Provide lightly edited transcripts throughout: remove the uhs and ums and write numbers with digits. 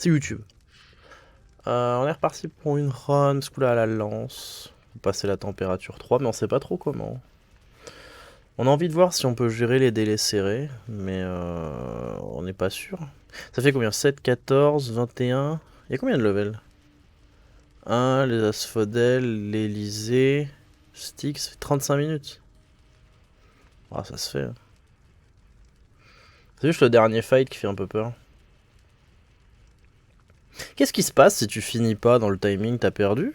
C'est YouTube. On est reparti pour une run, ce coup-là à la lance. On passer la température 3, mais on sait pas trop comment. On a envie de voir si on peut gérer les délais serrés, mais on n'est pas sûr. Ça fait combien? 7, 14, 21. Il y a combien de levels? 1, les Asphodèles, l'Elysée, Styx, 35 minutes. Ah, ça se fait. C'est juste le dernier fight qui fait un peu peur. Qu'est-ce qui se passe si tu finis pas dans le timing? T'as perdu?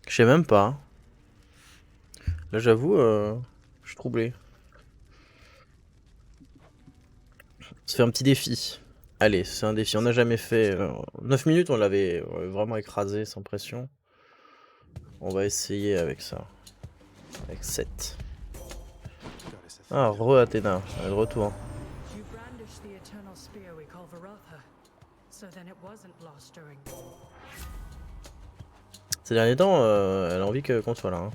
Je sais même pas. Là, j'avoue, je suis troublé. On se fait un petit défi. Allez, c'est un défi. On n'a jamais fait. 9 minutes, on l'avait vraiment écrasé sans pression. On va essayer avec ça. Avec 7. Ah, re-Athéna. Elle est de retour. Ces derniers temps, elle a envie qu'on soit là. Hein.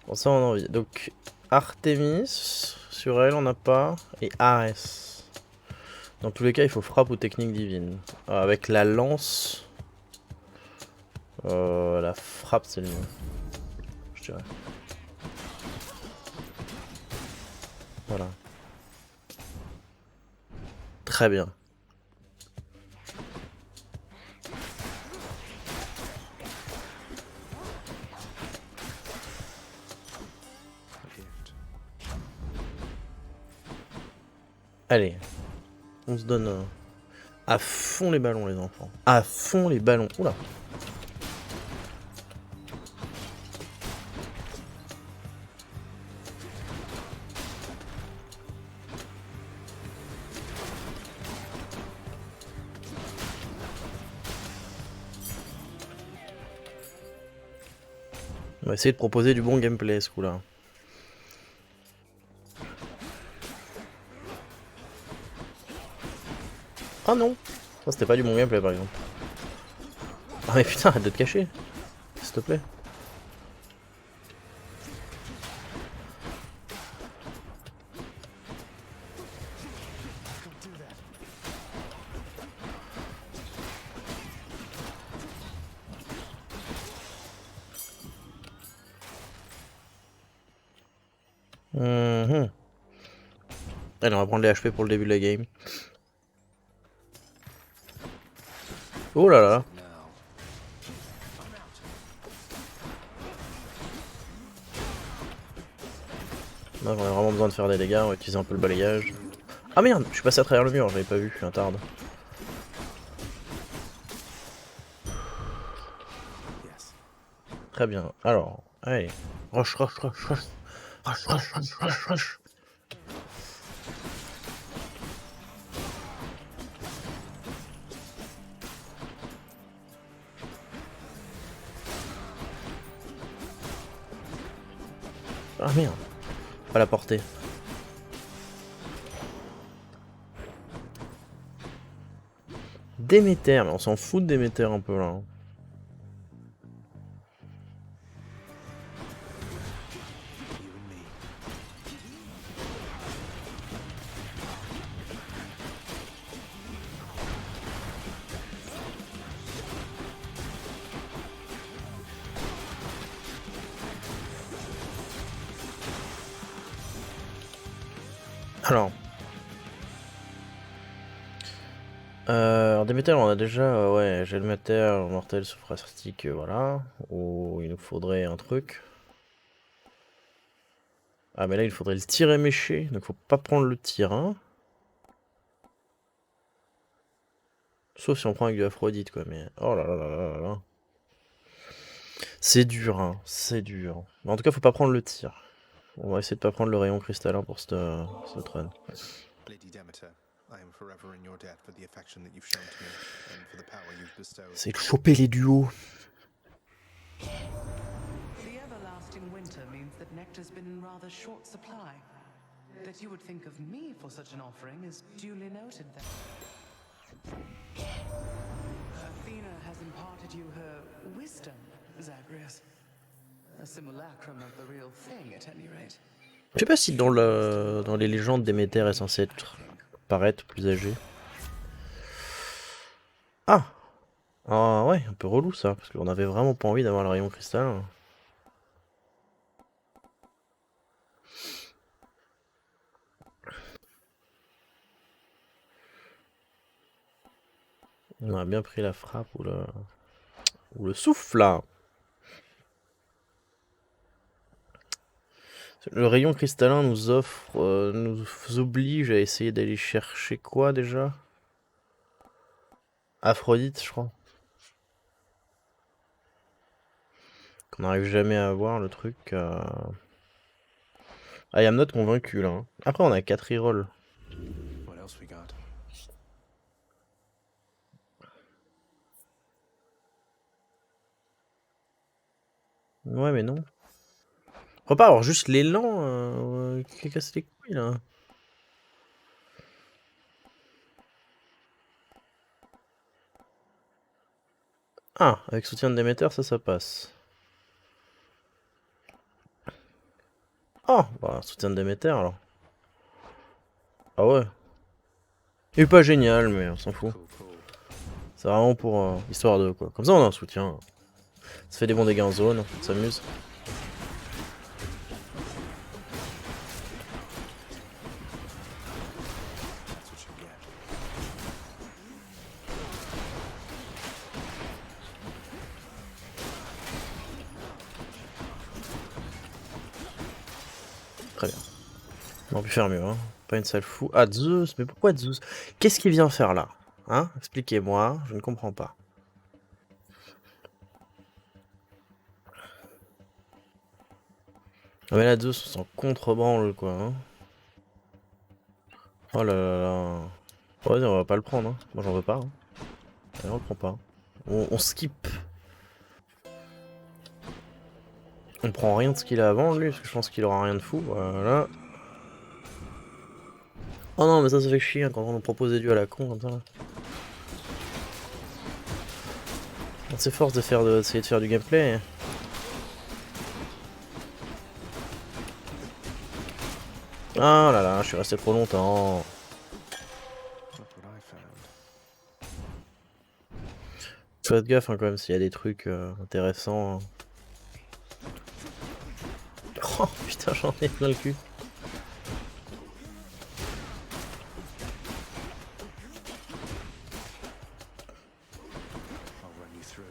Bon, ça, on a envie. Donc, Artemis, sur elle, on n'a pas. Et Ares. Dans tous les cas, il faut frappe ou technique divine. Avec la lance. La frappe, c'est le mieux. Je dirais. Voilà. Très bien. Allez. On se donne à fond les ballons, les enfants. À fond les ballons. Oula. On va essayer de proposer du bon gameplay ce coup-là. Ah non. Ça c'était pas du bon gameplay par exemple. Ah mais putain, arrête de te cacher. S'il te plaît. Allez, on va prendre les HP pour le début de la game. Oh là là. Là, j'en ai vraiment besoin de faire des dégâts. On va utiliser un peu le balayage. Ah merde, je suis passé à travers le mur, j'avais pas vu, je suis un tarde. Très bien. Alors, allez. Rush, rush, rush, rush. Rush, rush, rush, rush, rush. Ah merde. Pas la portée. Déméter, mais on s'en fout de Déméter un peu là. Alors. Déméter, on a déjà, ouais, Gelmater, Mortel, Sophrastique, voilà. Ou il nous faudrait un truc. Ah, mais là, il faudrait le tir éméché, donc faut pas prendre le tir, hein. Sauf si on prend avec du Aphrodite, quoi, mais... Oh là là là là là là. C'est dur, hein, c'est dur. Mais en tout cas, faut pas prendre le tir. On va essayer de pas prendre le rayon cristallin pour cette run. C'est de choper les duos. The everlasting winter means that nectar's been in rather short supply. That you would think of me for such an offering is duly noted then. Athena has imparted you her wisdom, Zagreus. A simulacrum of the real thing, at any rate. Je sais pas si dans les légendes Déméter est censé paraître plus âgé. Ah! Ah ouais, un peu relou ça, parce qu'on avait vraiment pas envie d'avoir le rayon cristal. On aurait bien pris la frappe ou le souffle là. Le rayon cristallin nous offre, nous oblige à essayer d'aller chercher quoi déjà? Aphrodite, je crois. Qu'on n'arrive jamais à avoir le truc. Ah, I am not convaincu là. Hein. Après, on a 4 rerolls. What else we got? Ouais, mais non. On va pas avoir juste l'élan qui casse les couilles là. Ah, avec soutien de Déméter, ça passe. Oh, bah, soutien de Déméter alors. Ah ouais. Il est pas génial, mais on s'en fout. C'est vraiment pour histoire de quoi. Comme ça, on a un soutien. Ça fait des bons dégâts en zone, on s'amuse. That's what you get. Très bien. On aurait pu faire mieux, hein. Pas une salle fou. Ah, Zeus, mais pourquoi Zeus? Qu'est-ce qu'il vient faire là? Hein? Expliquez-moi, je ne comprends pas. Ah mais là, Zeus, on s'en contrebranle, quoi. Hein. Oh là là là. Ouais, on va pas le prendre, hein. Moi, j'en veux pas. Hein. Allez, on le prend pas. On skip. On prend rien de ce qu'il a avant, lui, parce que je pense qu'il aura rien de fou. Voilà. Oh non, mais ça fait chier hein, quand on nous propose des dieux à la con comme ça. Là. On s'efforce d'essayer de faire du gameplay. Ah là là, je suis resté trop longtemps. Look what I found. Faites gaffe hein, quand même s'il y a des trucs intéressants. Hein. Oh putain, j'en ai plein le cul. I'll run you through.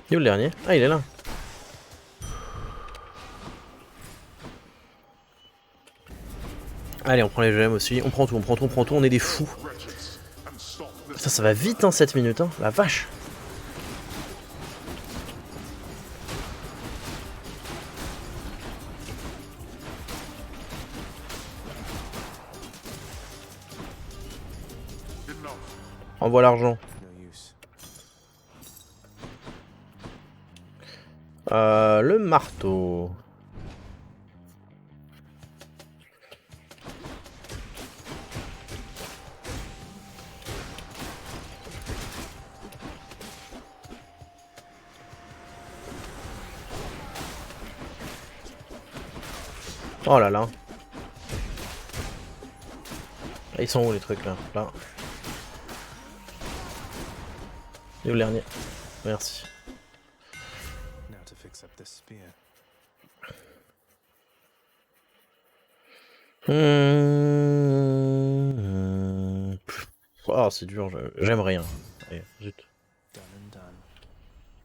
Il est où le dernier? Ah, il est là. Allez, on prend les gemmes aussi. On prend tout, on prend tout, on prend tout. On est des fous. Putain, ça va vite, hein, 7 minutes, hein. La vache. Envoie l'argent. No use. Le marteau. Oh là là. Ah, ils sont où les trucs là? Là. Il est où le dernier? Merci. Now to fix up this spear. Oh, c'est dur, j'aime rien. Allez, zut. Done and done.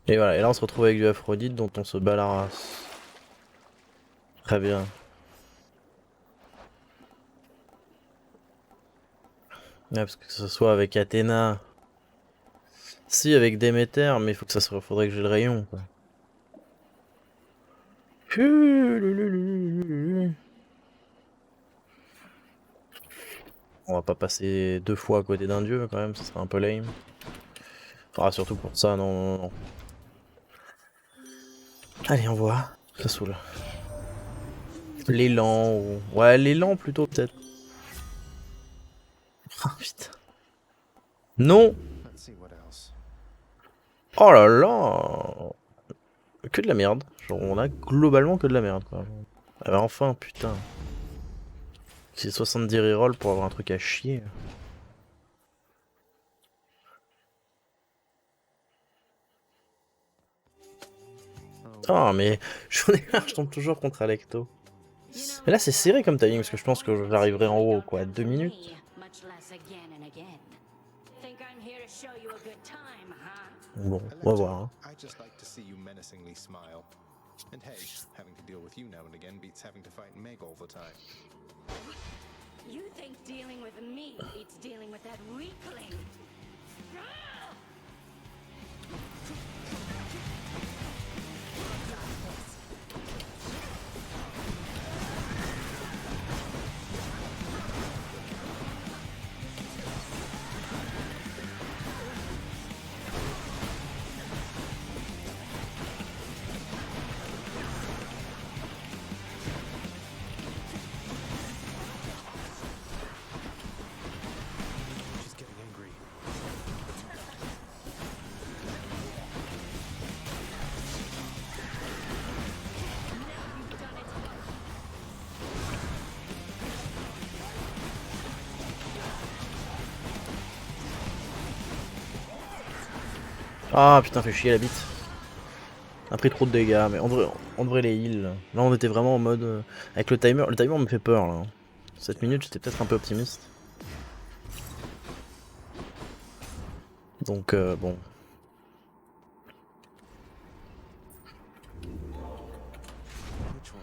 Et voilà, et là on se retrouve avec du Aphrodite dont on se bat la race. Très bien. Ouais, parce que ce soit avec Athéna. Si, avec Déméter, mais il faut que faudrait que j'ai le rayon, quoi. On va pas passer 2 fois à côté d'un dieu, quand même, ça serait un peu lame. Enfin, surtout pour ça, non, non, non. Allez, on voit. Ça saoule. L'élan ou... Ouais, l'élan plutôt peut-être. Ah putain. Non. Let's see what else. Oh là là. Que de la merde. Genre, on a globalement que de la merde quoi. Ah bah enfin, putain. C'est 70 reroll pour avoir un truc à chier. Oh, Ah mais j'en ai marre, je tombe toujours contre Alecto. Mais là c'est serré comme timing parce que je pense que j'arriverai en haut quoi, 2 minutes. Bon, on va voir. Hein. I just like to see you menacingly smile. And hey, having to deal with you now and again beats having to fight Meg all the time. You think dealing with me beats dealing with that weakling? she's getting angry. Ah putain, fait chier la bite. On a pris trop de dégâts, mais on devrait les heal. Là on était vraiment en mode... avec le timer me fait peur là. 7 minutes j'étais peut-être un peu optimiste. Donc bon. Which one?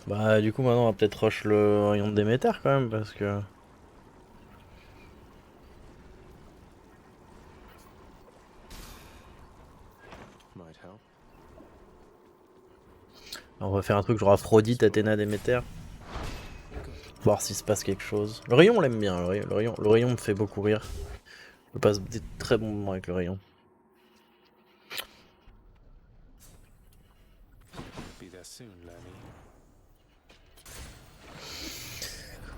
Bah du coup maintenant on va peut-être rush le rayon de Déméter quand même parce que... Might help. On va faire un truc genre Aphrodite, Athéna, Déméter. Voir s'il se passe quelque chose. Le rayon on l'aime bien, le rayon me fait beaucoup rire. Je passe des très bons moments avec le rayon. Be there soon, Lemmy.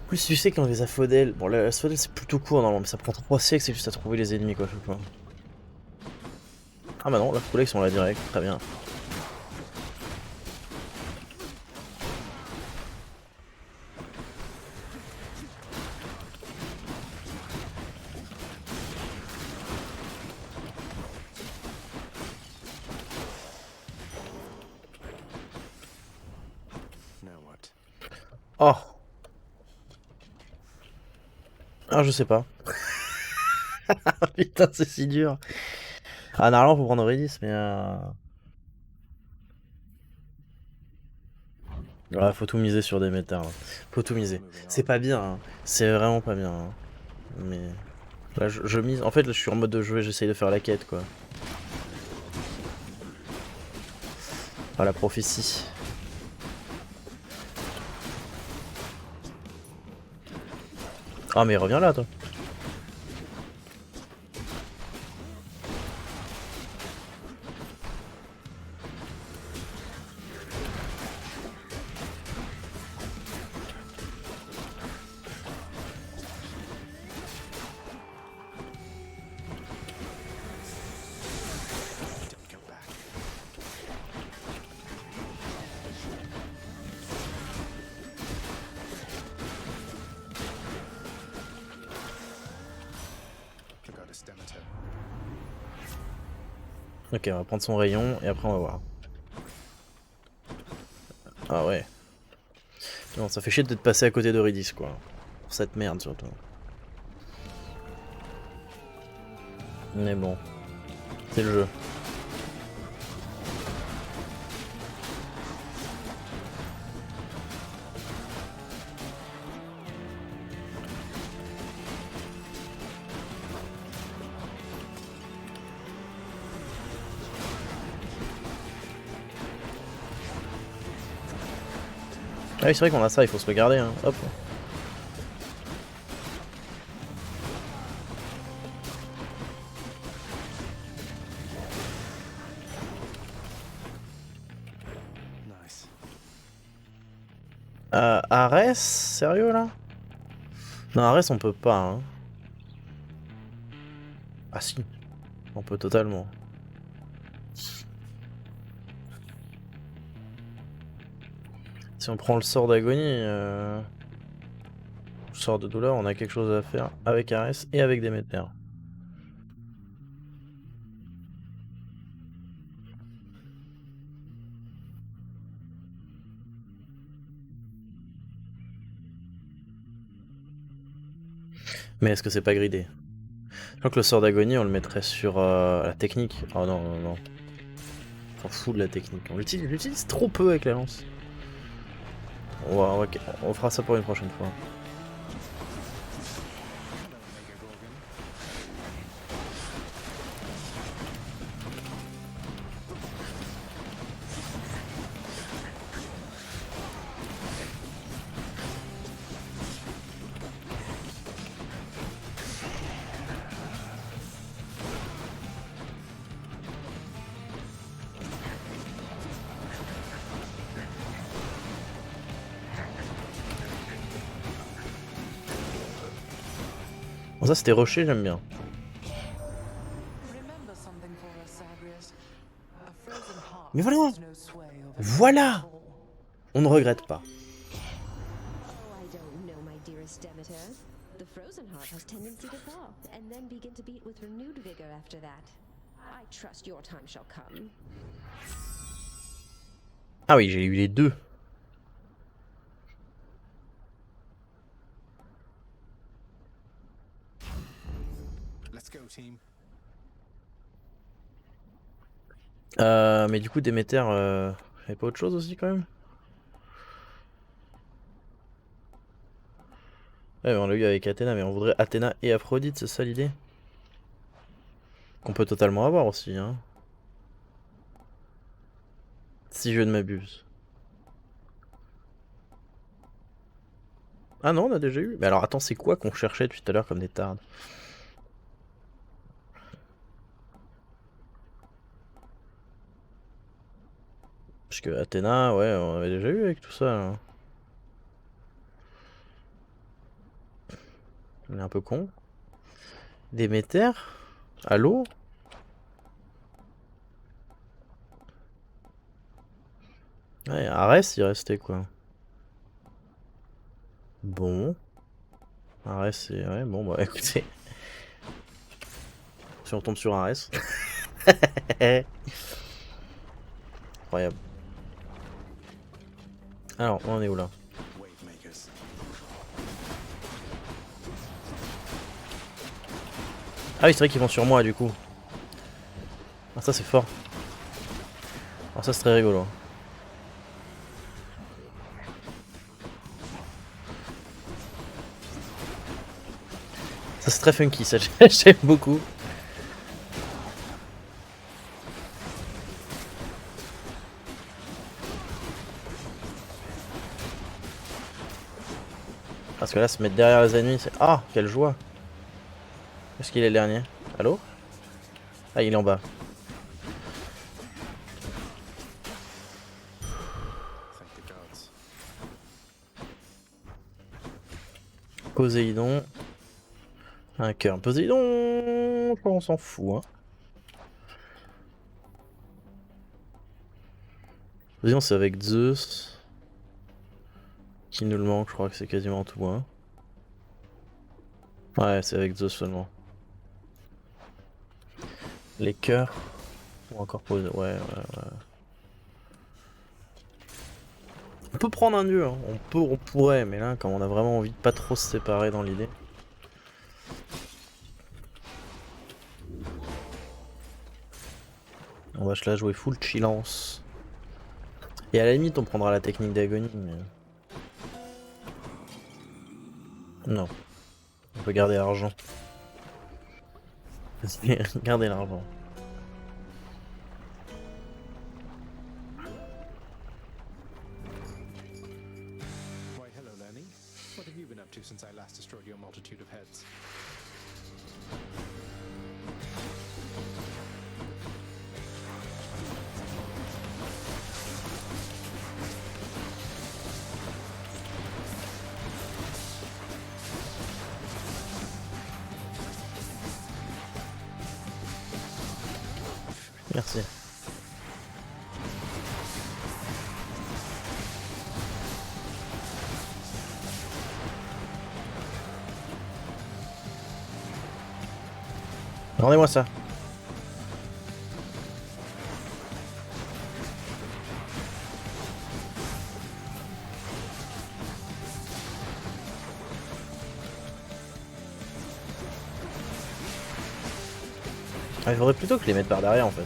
En plus tu sais quand les asphodèles... Bon la asphodèle c'est plutôt court normalement, mais ça prend 3 siècles, c'est juste à trouver les ennemis quoi chaque fois. Ah bah non, la collection on l'a direct, très bien. Now what? Oh. Ah je sais pas. Putain c'est si dur. Ah normalement faut prendre Eurydice mais... Ouais, faut tout miser sur Déméter. Hein. Faut tout miser. C'est pas bien, hein. C'est vraiment pas bien. Hein. Mais... Là je mise... En fait là je suis en mode de jouer, j'essaye de faire la quête quoi. Ah la prophétie. Ah mais reviens là toi. Didn't go back. The goddess Demeter. Ok, on va prendre son rayon et après on va voir. Ah ouais. Non, ça fait chier de passer à côté d'Eurydice quoi. Pour cette merde surtout. Mais bon. C'est le jeu. Ah oui c'est vrai qu'on a ça, il faut se regarder hein. Hop. Ares, sérieux là? Non, Ares on peut pas, hein. Ah si, on peut totalement. Si on prend le sort d'agonie, le sort de douleur, on a quelque chose à faire avec Ares et avec Déméter. Mais est-ce que c'est pas gridé? Je crois que le sort d'agonie, on le mettrait sur la technique. Oh non, non, non. On s'en fout de la technique. On l'utilise trop peu avec la lance. On fera ça pour une prochaine fois. Bon, ça c'était rushé, j'aime bien. Remember something for us, Zagreus. A frozen heart Mais voilà! has no sway over Voilà! soul. On ne regrette pas. Oh, I don't know, my dearest Demeter. The frozen heart has tendency to thaw, and then begin to beat with renewed vigor after that. I trust your time shall come. Ah oui, j'ai eu les deux. Let's go, team. Mais du coup, Déméter, y'avait pas autre chose aussi quand même? Ouais, on l'a eu avec Athéna, mais on voudrait Athéna et Aphrodite, c'est ça l'idée? Qu'on peut totalement avoir aussi, hein. Si je ne m'abuse. Ah non, on a déjà eu. Mais alors attends, c'est quoi qu'on cherchait depuis tout à l'heure comme des tardes? Parce que Athéna, ouais, on avait déjà eu avec tout ça, là. On est un peu con. Déméter? Allô? Ouais, Arès, il restait quoi? Bon. Arès, c'est... Ouais, bon, bah écoutez. Si on tombe sur Arès. Incroyable. Alors, on en est où là? Wave makers. Ah oui, c'est vrai qu'ils vont sur moi du coup. Ah, ça c'est fort. Alors ça c'est très rigolo. Ça c'est très funky, ça j'aime beaucoup. Parce que là, se mettre derrière les ennemis, c'est... Ah, quelle joie! Est-ce qu'il est le dernier? Allô? Ah, il est en bas. Thank the gods. Poséidon. Un cœur. Poséidon, on s'en fout, hein. Poséidon, c'est avec Zeus. Qui nous le manque, je crois que c'est quasiment tout, hein. Ouais, c'est avec Zeus seulement. Les cœurs. Ou encore posé. Ouais. On peut prendre un dieu, hein. On pourrait, mais là, comme on a vraiment envie de pas trop se séparer dans l'idée. On va se la jouer full chillance. Et à la limite, on prendra la technique d'agonie, mais... Non. On peut garder l'argent. Gardez l'argent. Why, hello, Lenny. What have you been up to since I last destroyed your multitude of heads? Merci. Rendez-moi ça. Ah, il faudrait plutôt que je les mette par derrière en fait.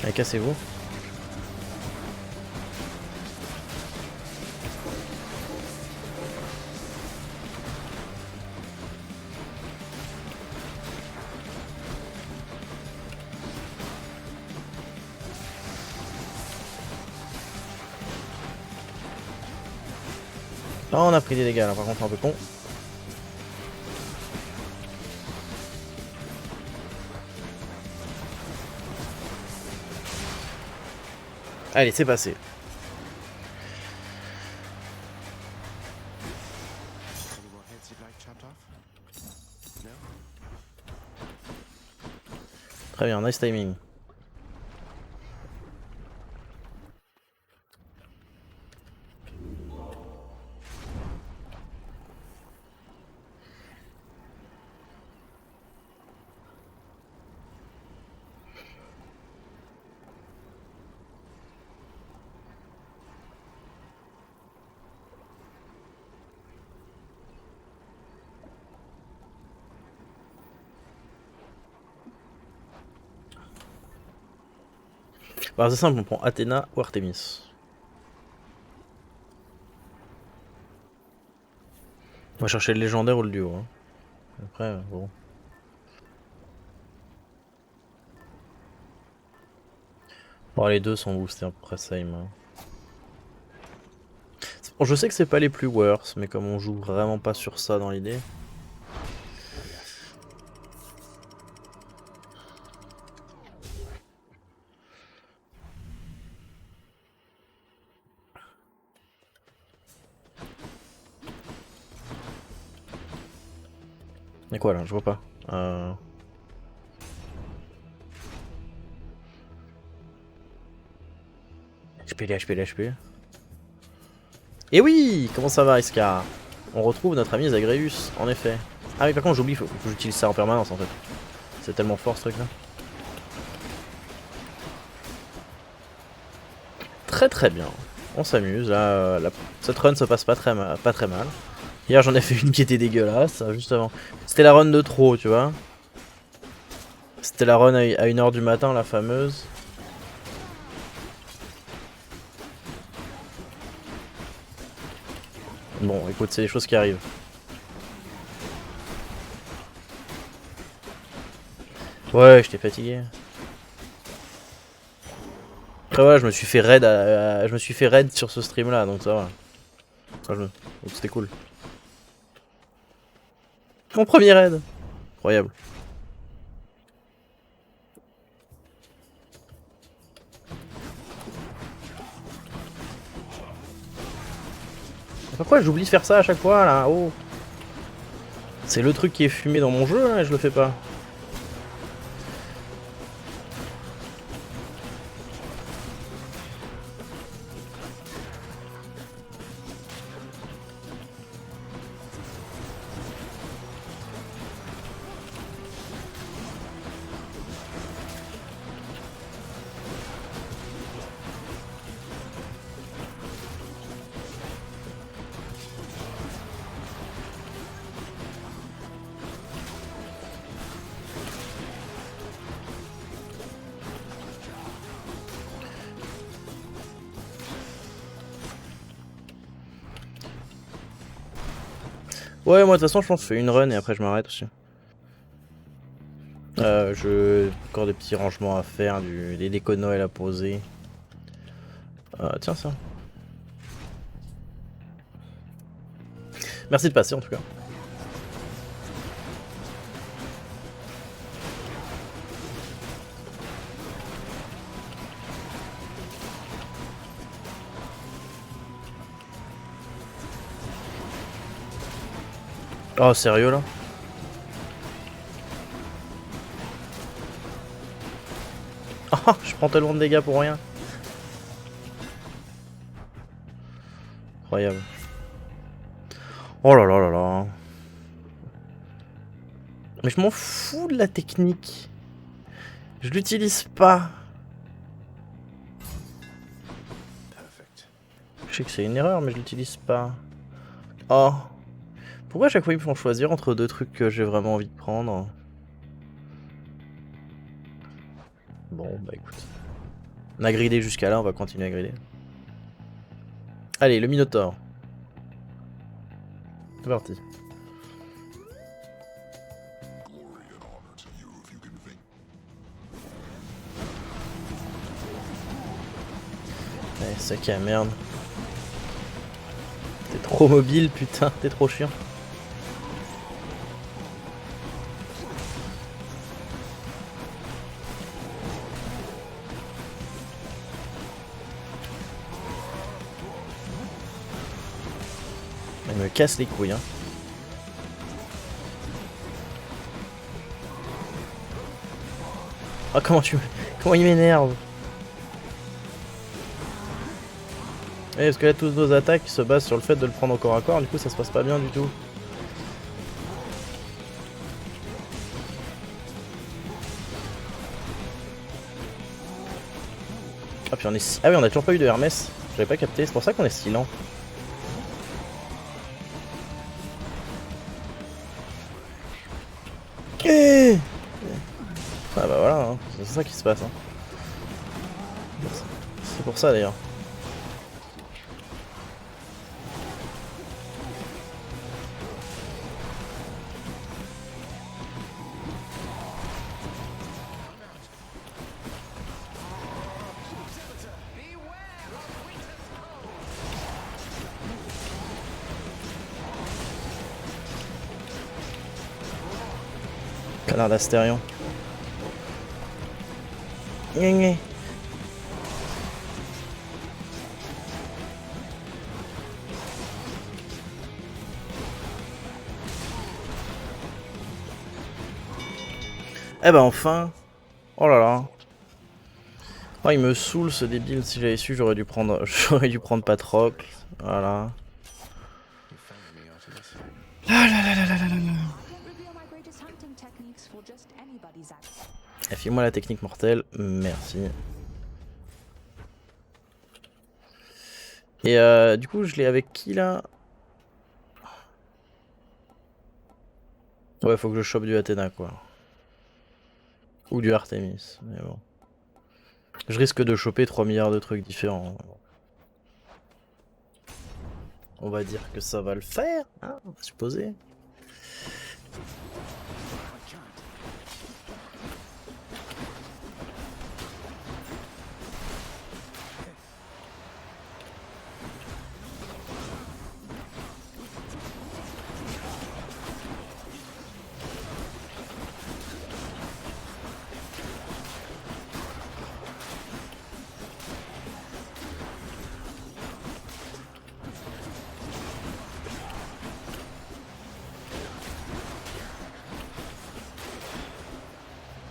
Allez, cassez-vous. Ah, on a pris des dégâts là, par contre, un peu con. Allez, c'est passé. Any more heads you'd like chopped off? No? Très bien, nice timing. Bah, c'est simple, on prend Athéna ou Artemis. On va chercher le légendaire ou le duo. Hein. Après, bon. Bon, les deux sont boostés après same. Hein. Bon, je sais que c'est pas les plus worse, mais comme on joue vraiment pas sur ça dans l'idée. Et quoi là? Je vois pas. HP. Et oui! Comment ça va, Iskar? On retrouve notre ami Zagreus, en effet. Ah oui, par contre, j'oublie, faut que j'utilise ça en permanence en fait. C'est tellement fort ce truc là. Très bien. On s'amuse. Là, cette run se passe pas très mal. Hier, j'en ai fait une qui était dégueulasse, juste avant. C'était la run de trop, tu vois. C'était la run à 1h du matin, la fameuse. Bon, écoute, c'est des choses qui arrivent. Ouais, j'étais fatigué. Après voilà, je me suis fait raid, je me suis fait raid sur ce stream là, donc ça va. Donc c'était cool. Mon premier raid. Incroyable. Pourquoi j'oublie de faire ça à chaque fois là? Oh. C'est le truc qui est fumé dans mon jeu là, et je le fais pas. Ouais, moi de toute façon, je pense que je fais une run et après je m'arrête aussi. Encore des petits rangements à faire, des décos de Noël à poser. Tiens ça. Merci de passer en tout cas. Oh sérieux là? Ah, je prends tellement de dégâts pour rien. Incroyable. Oh là là là là. Mais je m'en fous de la technique. Je l'utilise pas. Perfect. Je sais que c'est une erreur, mais je l'utilise pas. Oh. Pourquoi à chaque fois ils me font choisir entre deux trucs que j'ai vraiment envie de prendre? Bon, bah écoute. On a gridé jusqu'à là, on va continuer à grider. Allez, le Minotaure. C'est parti. Allez, sac à merde. T'es trop mobile, putain, t'es trop chiant. Il me casse les couilles, hein. Ah, comment il m'énerve. Ouais, parce que là, toutes nos attaques se basent sur le fait de le prendre au corps à corps, du coup ça se passe pas bien du tout. Ah, puis on est ah oui, on a toujours pas eu de Hermès. J'avais pas capté, c'est pour ça qu'on est si lent. Ah bah voilà, hein. C'est ça qui se passe. Hein. C'est pour ça d'ailleurs. Canard d'Astérion. Gné. Eh ben enfin. Oh là là. Oh, il me saoule ce débile. Si j'avais su, j'aurais dû prendre Patrocle. Voilà. You found me, Artemis. File-moi la technique mortelle. Merci. Et du coup, je l'ai avec qui là? Ouais, faut que je chope du Athéna quoi. Ou du Artemis. Mais bon. Je risque de choper 3 milliards de trucs différents. On va dire que ça va le faire, hein, on va supposer.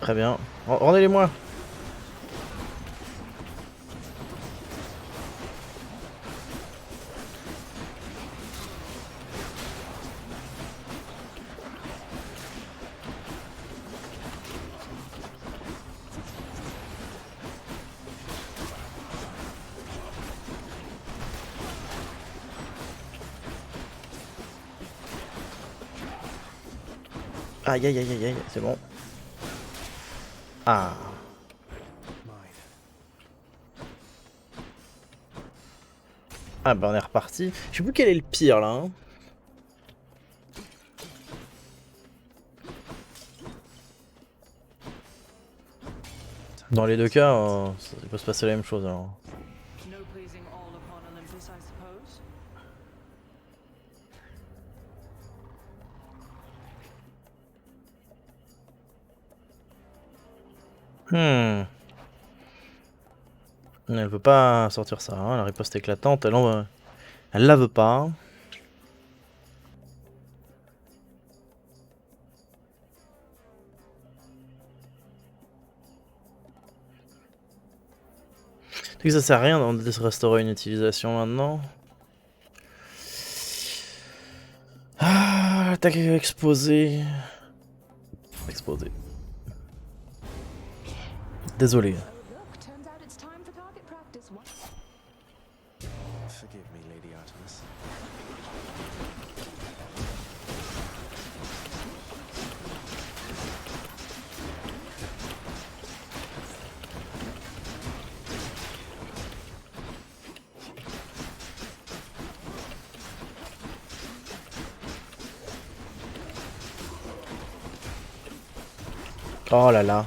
Très bien. Rendez-les-moi. Aïe aïe aïe aïe aïe, c'est bon. Ah. Ah bah on est reparti. Je sais plus quel est le pire là. Hein. Dans les deux cas, il peut se passer la même chose alors. No pleasing all upon Olympus, I suppose. Elle veut pas sortir ça, hein, la riposte éclatante, elle la veut pas. Tu sais que ça sert à rien de se restaurer une utilisation maintenant. Ah, attaque exposée. Exposé. Désolé. Oh, look, turns out it's time for target practice. What? Forgive me, Lady Artemis. Oh là là.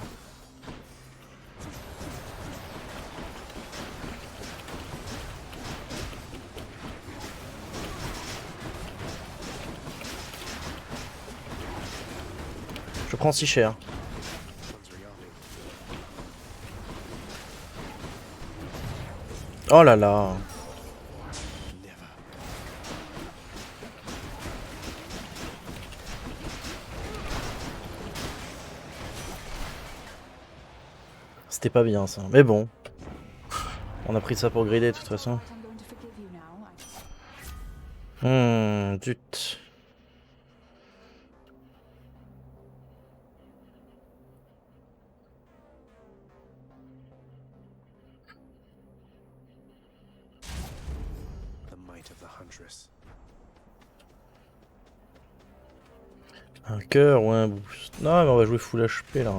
Je prends si cher. Oh là là. C'était pas bien ça. Mais bon. On a pris ça pour grider de toute façon. I'm going to forgive you now. Zut. The might of the Huntress. Un cœur ou un boost. Non, mais on va jouer full HP là.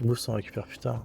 Boost on récupère plus tard.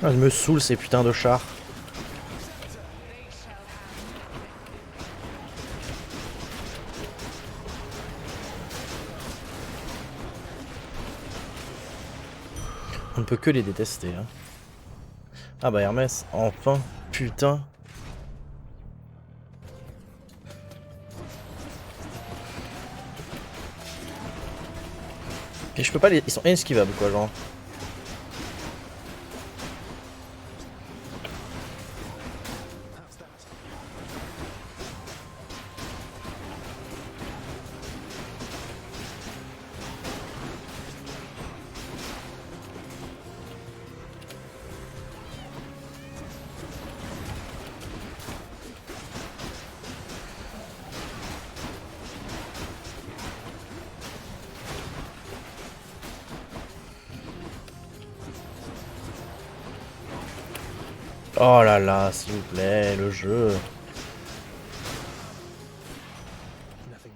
Ah, je me saoule ces putains de chars. On ne peut que les détester. Hein. Ah bah Hermès, enfin, putain. Et je peux pas les... Ils sont inesquivables quoi, genre. Oh là là, s'il vous plaît, le jeu.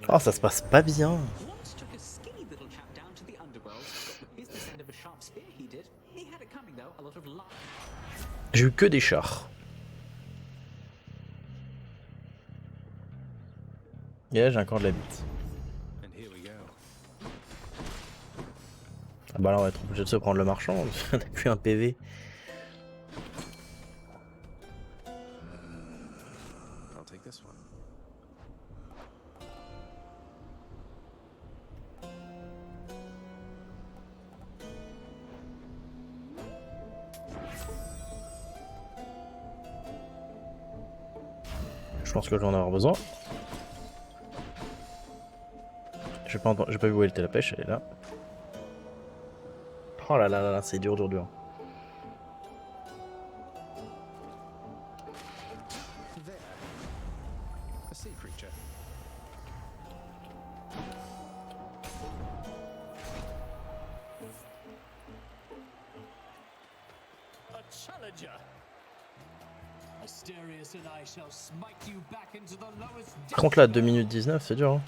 Oh, ça se passe pas bien. Once took a skinny little chap down to the underworld. Got the business end of a sharp spear, he did. He had it coming though, a lot of luck. J'ai eu que des chars. Et là, j'ai encore de la bite. And here we go. Ah bah là, on va être obligé de se prendre le marchand. On n'a plus un PV. I'll take this one. Je pense que je vais en avoir besoin. J'ai pas vu où elle était la pêche, elle est là. Oh là là là là, c'est dur. There. A sea creature. A challenger. Asterius and I shall smite you back into the lowest Par contre là, 2 minutes 19, c'est dur. Hein.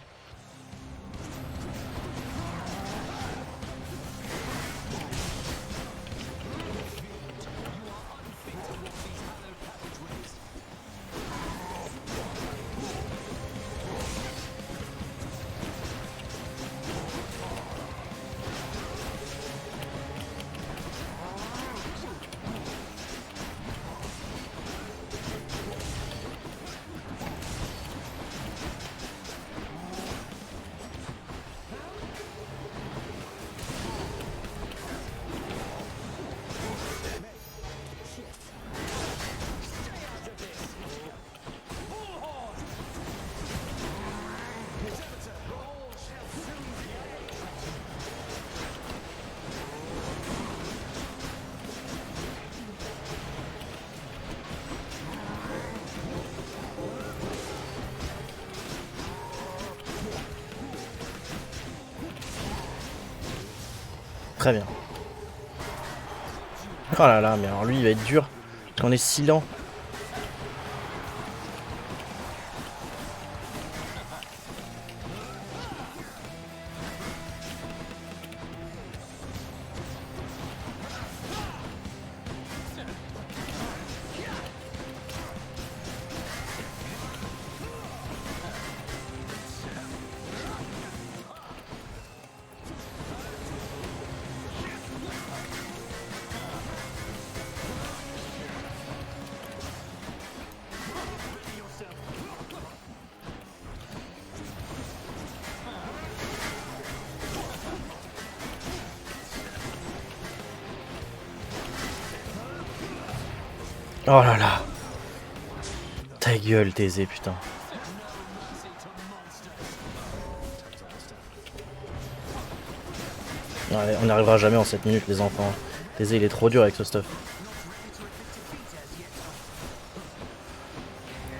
Très bien. Oh là là, mais alors lui il va être dur. On est si lent. Oh là là. Ta gueule, Thésée, putain. Ouais, on n'arrivera jamais en 7 minutes, les enfants. Thésée, il est trop dur avec ce stuff.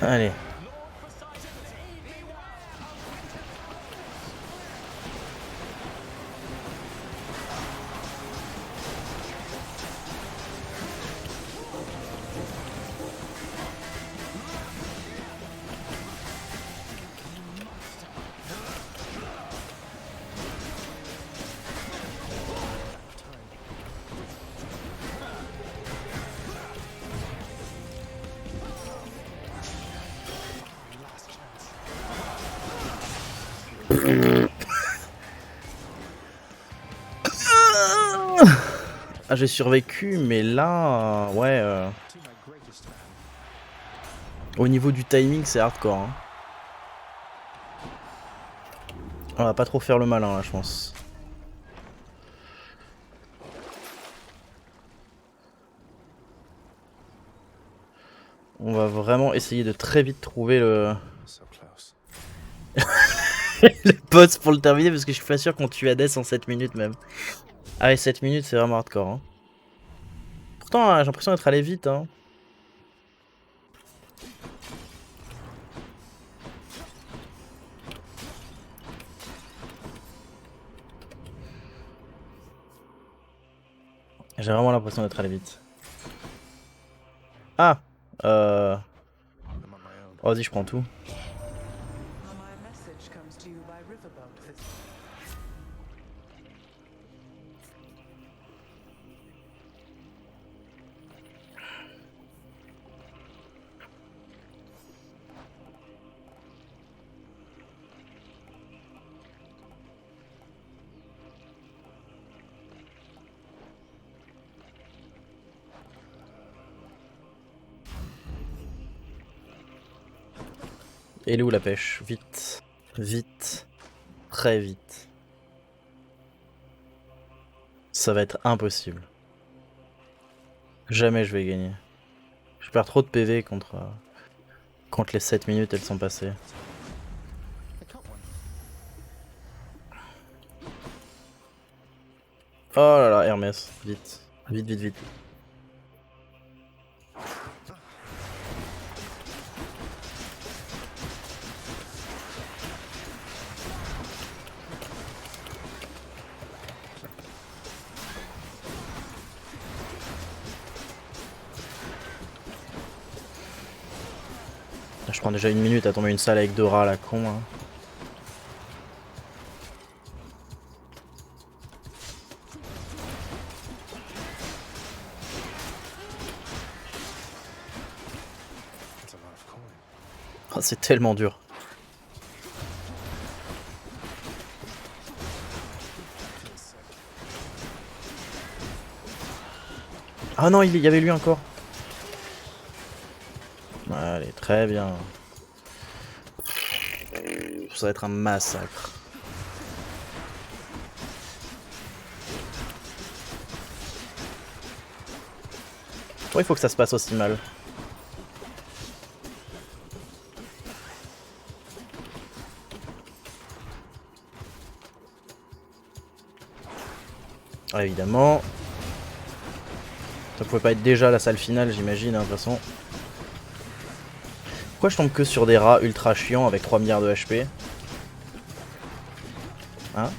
Allez. Ah, j'ai survécu, mais là, ouais. Au niveau du timing, c'est hardcore. Hein. On va pas trop faire le malin là, je pense. On va vraiment essayer de très vite trouver le... So close. le boss pour le terminer, parce que je suis pas sûr qu'on tue Hades en 7 minutes même. Ah ouais, 7 minutes, c'est vraiment hardcore. Hein. Pourtant, j'ai l'impression d'être allé vite. Hein. J'ai vraiment l'impression d'être allé vite. Ah I'm on my own. Oh, vas-y, je prends tout. My message comes to you by riverboat this Elle est où la pêche? Vite. Vite. Très vite. Ça va être impossible. Jamais je vais gagner. Je perds trop de PV contre les 7 minutes elles sont passées. I caught one. Oh là là, Hermès, vite. Vite, vite, vite. Je prends déjà 1 minute à tomber une salle avec 2 rats, la con. Hein. That's a lot of coin. Oh, c'est tellement dur. Feels sick. Ah non, il y avait lui encore. Allez, très bien. Ça va être un massacre. Pourquoi il faut que ça se passe aussi mal? Ah, évidemment. Ça pouvait pas être déjà la salle finale, j'imagine, hein, de toute façon. Pourquoi je tombe que sur des rats ultra chiants avec 3 milliards de HP? Hein?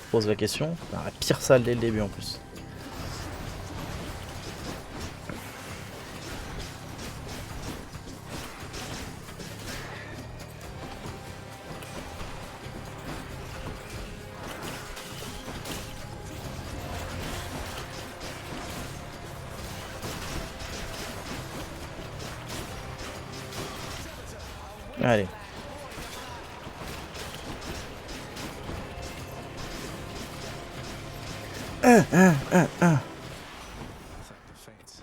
Je pose la question. Ah, la pire salle dès le début en plus. Allez. Effective fates.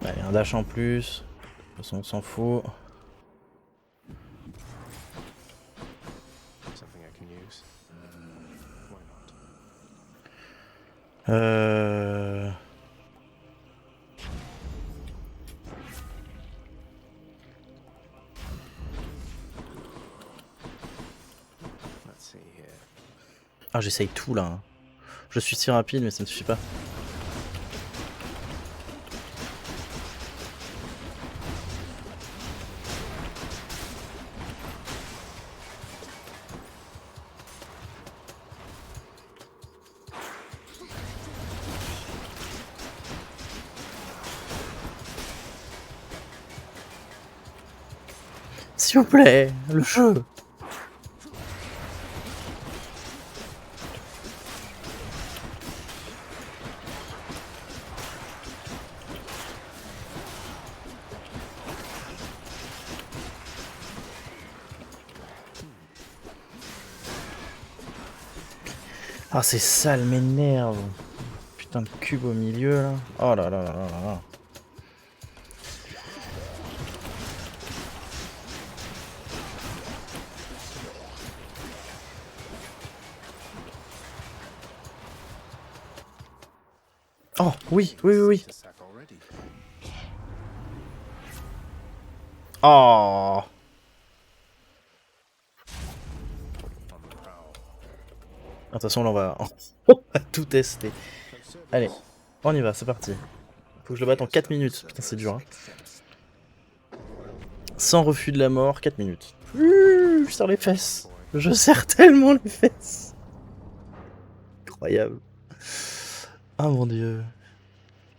Allez, un dash en plus. De toute façon, on s'en fout. Something I can use. Why not? Let's see here. Ah, j'essaye tout là. Hein. Je suis si rapide, mais ça ne suffit pas. S'il vous plaît, le jeu. Ah, c'est sale, m'énerve. Putain de cube au milieu là. Oh là là là là là. Oh, oui, oui, oui, oui. To sack already. Oh. On the prowl. De toute façon, là, on va tout tester. Allez, on y va, c'est parti. Faut que je le batte en 4 minutes. Putain, c'est dur. Hein. Sans refus de la mort, 4 minutes. Je serre les fesses. Je serre tellement les fesses. Incroyable. Ah mon dieu.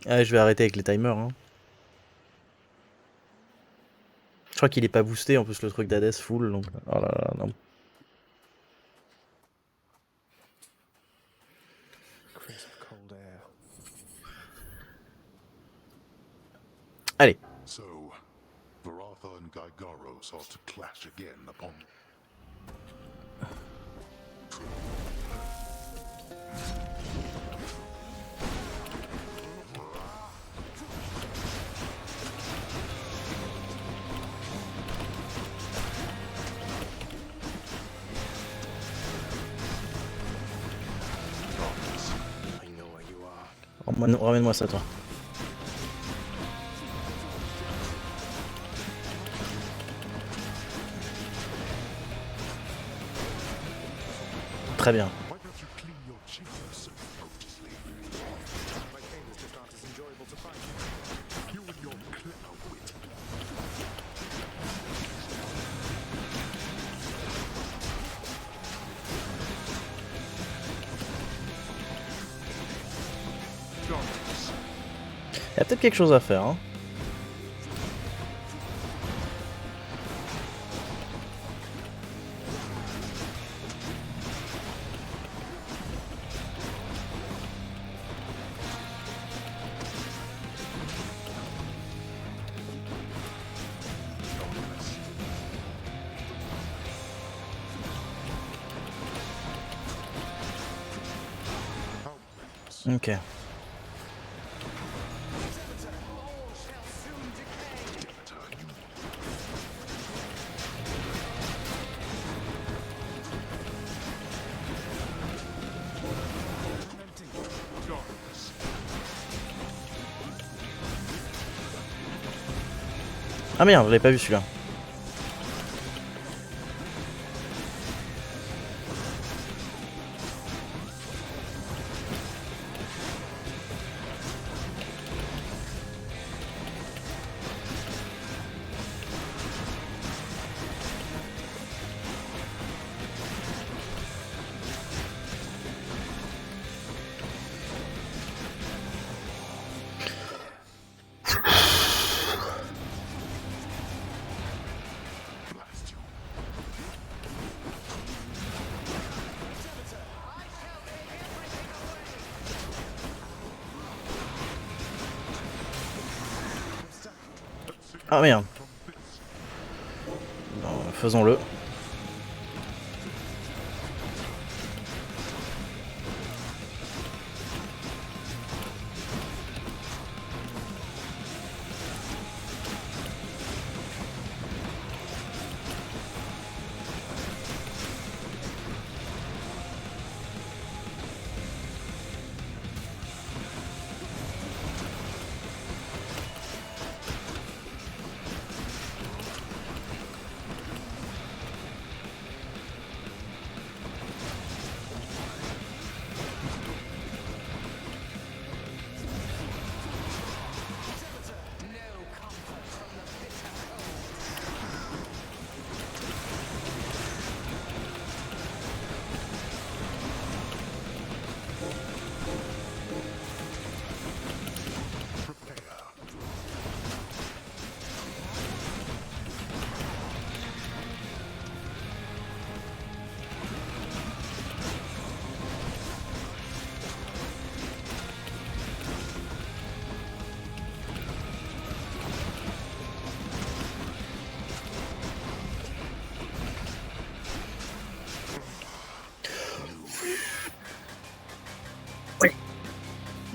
Allez, je vais arrêter avec les timers. Hein. Je crois qu'il est pas boosté en plus le truc d'Hades full. Donc... Oh là là, non. Crisp cold air. Allez. So, Varatha and Gygaros are to clash again upon... I know where you are. Ramène-moi ça, toi. Très bien. Why don't you clean your chamber so effortlessly? My chambers just aren't as enjoyable to find. You and your clever wit. Darkness. Il y a peut-être quelque chose à faire, hein. Ok. Ah merde, je l'avais pas vu celui-là. Ah merde. Bon, faisons-le.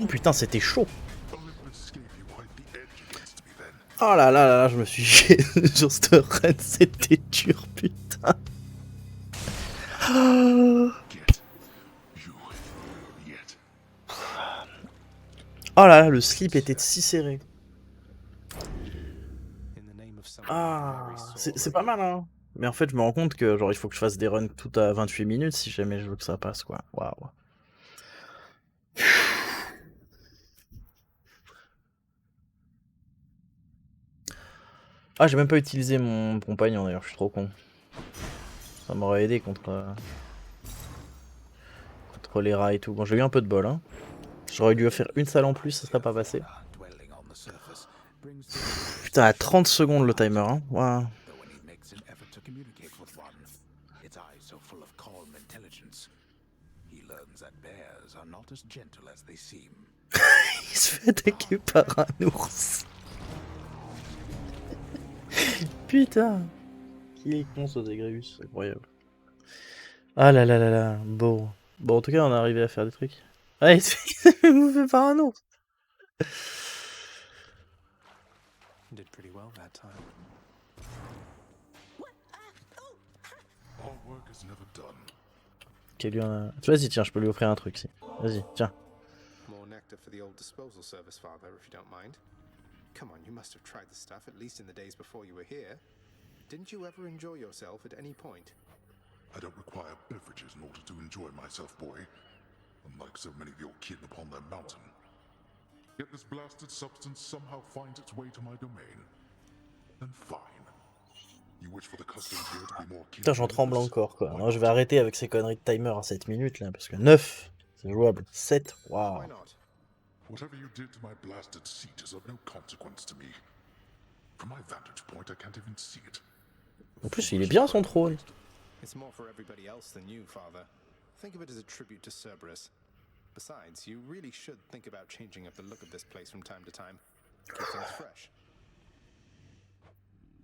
Oh putain, c'était chaud. Olympus gave you quite the edge against me then. Oh là là là là, je me suis chié sur cette run, c'était dur, putain. Get you yet. Oh là là, le slip était si serré. In the name of some Ah, very c'est sore pas mal, hein. Mais en fait, je me rends compte que genre il faut que je fasse des runs tout à 28 minutes si jamais je veux que ça passe, quoi. Waouh. Ah, j'ai même pas utilisé mon compagnon d'ailleurs, je suis trop con. Ça m'aurait aidé contre les rats et tout. Bon, j'ai eu un peu de bol, hein. J'aurais dû faire une salle en plus, ça serait pas passé. Dwelling on the surface brings Putain, à 30 secondes le timer, hein. Waouh. though when he makes an effort to communicate with one, its eyes so full of calm intelligence, he learns that bears are not as gentle as they seem. Il se fait attaquer par un ours. Putain. Qui est con ce Zagreus, c'est incroyable. Ah là là là là, bon. Bon, en tout cas, on est arrivé à faire des trucs. Ah, il se fait bouffer par un ours. did pretty well that time. Our work is never done. Quel lui en a... Vas-y, tiens, je peux lui offrir un truc, si. Vas-y, tiens. More nectar for the old disposal service, Father, if you don't mind. Come on, you must have tried the stuff at least in the days before you were here. Didn't you ever enjoy yourself at any point? I don't require beverages in order to enjoy myself, boy. Unlike so many of your kin upon their mountain. Yet this blasted substance somehow finds its way to my domain. Then fine. You wish for the customs here to be more keen. Putain, j'en tremble encore, quoi. Non, je vais arrêter avec ces conneries de timer à 7 minutes, là, parce que 9, c'est jouable. 7, waouh. Why not? Whatever you did to my blasted seat is of no consequence to me. From my vantage point, I can't even see it. En plus, il est bien son trône. It's more for everybody else than you, Father. Think of it as a tribute to Cerberus. Besides, you really should think about changing up the look of this place from time to time. Keep things fresh.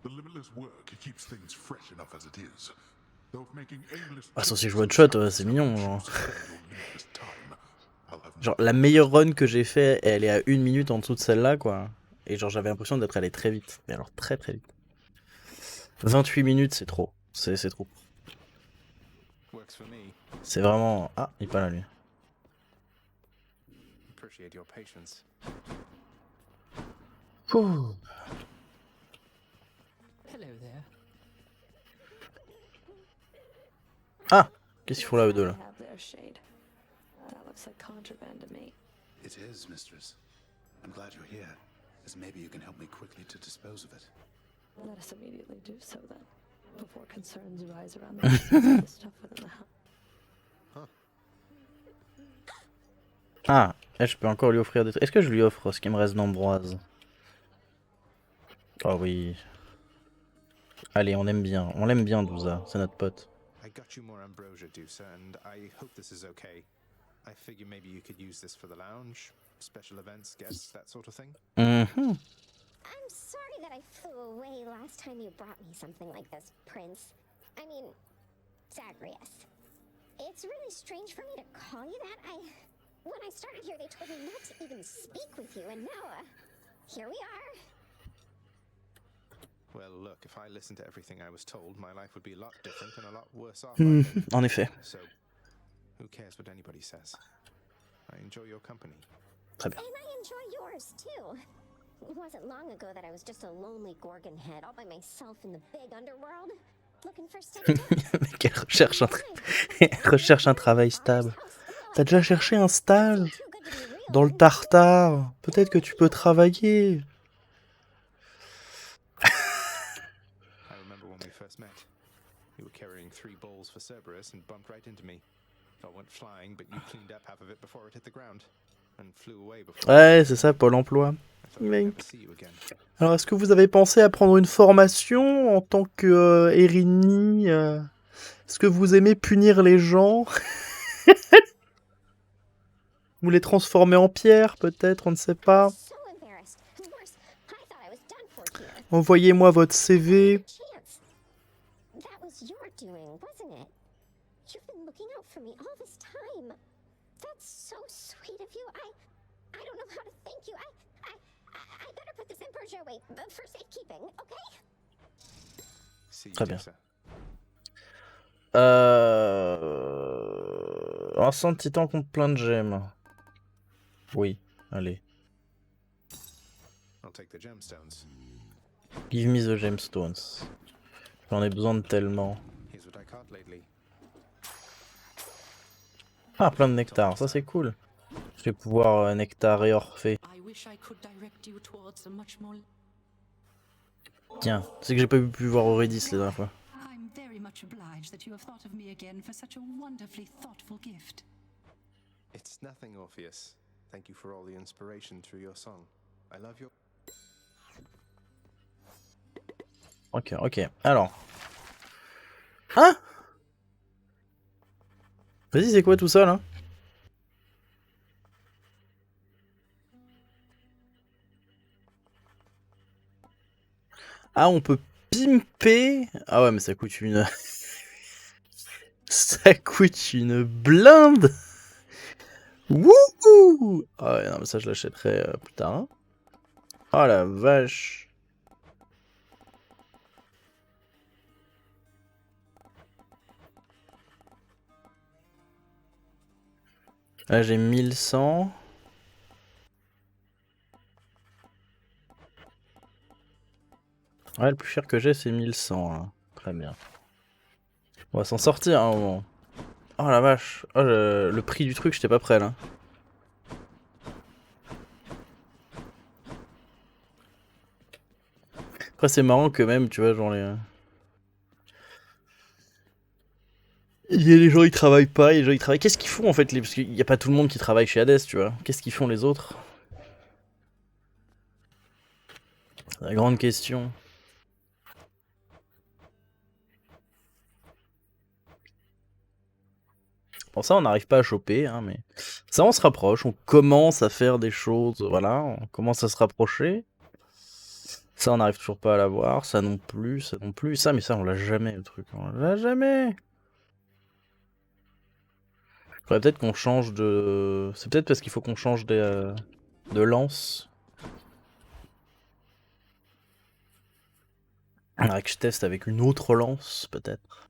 The limitless work keeps things fresh enough as it is. Though if making aimless Ah, sausage one shot, c'est mignon, genre. Genre, la meilleure run que j'ai fait, elle est à 1 minute en dessous de celle-là, quoi. Et genre, j'avais l'impression d'être allé très vite. Mais alors, très très vite. 28 minutes, c'est trop. C'est trop. Works for me. C'est vraiment... Ah, il est pas là, lui. Appreciate your patience. Ouh. Hello there. Ah, qu'est-ce qu'ils font là, eux deux, là? Have their shade. That looks like contraband to me. It is, mistress. I'm glad you're here, as maybe you can help me quickly to dispose of it. Let us immediately do so then, before concerns arise around the presence of the stuff within the house. Ah, je peux encore lui offrir des trucs. Est-ce que je lui offre ce qui me reste d'ambroise? Oh oui. Allez, on l'aime bien, Douza, c'est notre pote. I got you more ambrosia, Dusa, and I hope this is okay. I figure maybe you could use this for the lounge, special events, guests, that sort of thing. Mhm. I'm sorry that I flew away last time you brought me something like this, Prince. I mean, Zagreus. It's really strange for me to call you that. When I started here, they told me not to even speak with you, and now, here we are. Well, look, if I listened to everything I was told, my life would be a lot different and a lot worse off. I think. En effet. So, who cares what anybody says? I enjoy your company. Très bien. And I enjoy yours, too. It wasn't long ago that I was just a lonely Gorgon head all by myself in the big underworld, looking for steady work. Elle recherche elle recherche un travail stable. T'as déjà cherché un stage dans le Tartare? Peut-être que tu peux travailler. I remember when we first met. You were carrying 3 bowls for Cerberus and bumped right into me. I went flying, but you cleaned up half of it before it hit the ground and flew away before. Ouais, c'est ça, Pôle emploi. I thought I'd never see you again. Alors, est-ce que vous avez pensé à prendre une formation en tant que Erini Est-ce que vous aimez punir les gens? Vous les transformer en pierre, peut-être, on ne sait pas. So embarrassed. Worse, I thought I was done for here. Envoyez-moi votre CV. Chance. That was your doing, wasn't it? You've been looking out for me all this time. That's so sweet of you. I don't know how to thank you. I better put this ambrosia away for safekeeping, okay? See you, Très bien. Dusa. Un sang de titan contre plein de gemmes. Oui, allez. I'll take the gemstones. Give me the gemstones. J'en ai besoin de tellement. Here's what I caught lately. Ah, plein de nectar, ça c'est cool. Je vais pouvoir nectarer Orphée. I wish I could direct you towards a much more. Tiens, c'est que j'ai pas pu voir Eurydice les dernières fois. I'm very much obliged that you have thought of me again for such a wonderfully thoughtful gift. It's nothing, Orpheus. Thank you for all the inspiration through your song. I love your... Ok. Alors. Hein? Vas-y, c'est quoi tout ça là? Ah, on peut pimper. Ah ouais, mais ça coûte une... ça coûte une blinde. Wouhou! Ah ouais, non, mais ça je l'achèterai plus tard. Hein. Oh la vache. Là j'ai 1100. Ouais, le plus cher que j'ai c'est 1100. Hein. Très bien. On va s'en sortir à un moment. Oh la vache. Oh, le prix du truc, j'étais pas prêt là. Après c'est marrant que même, tu vois, genre les... Il y a les gens qui travaillent pas, il y a les gens qui travaillent. Qu'est-ce qu'ils font en fait Parce qu'il n'y a pas tout le monde qui travaille chez Hades, tu vois. Qu'est-ce qu'ils font les autres? C'est la grande question. Bon ça on n'arrive pas à choper, hein, mais... Ça on se rapproche, on commence à faire des choses, voilà, on commence à se rapprocher. Ça on n'arrive toujours pas à l'avoir, ça non plus, ça non plus. Ça mais ça on l'a jamais le truc, on l'a jamais. Faudrait peut-être qu'on change de... C'est peut-être parce qu'il faut qu'on change de lance. Alors que je teste avec une autre lance, peut-être.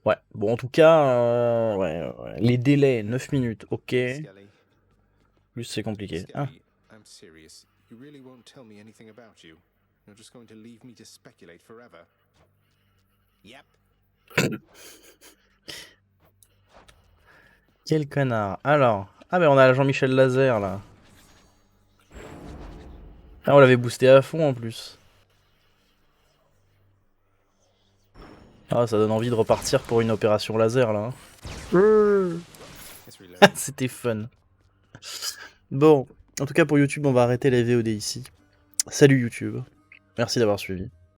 Ouais, bon en tout cas, ouais, les délais, 9 minutes, ok. Skelly, Plus c'est compliqué. Ah. Skelly, I'm serious. You really won't tell me anything about you. You're just going to leave me to speculate forever. Yep. Quel connard. Alors, ah mais on a Jean-Michel Laser là. Ah on l'avait boosté à fond en plus. Ah ça donne envie de repartir pour une opération laser là. C'était fun. Bon, en tout cas pour YouTube on va arrêter la VOD ici. Salut YouTube, merci d'avoir suivi.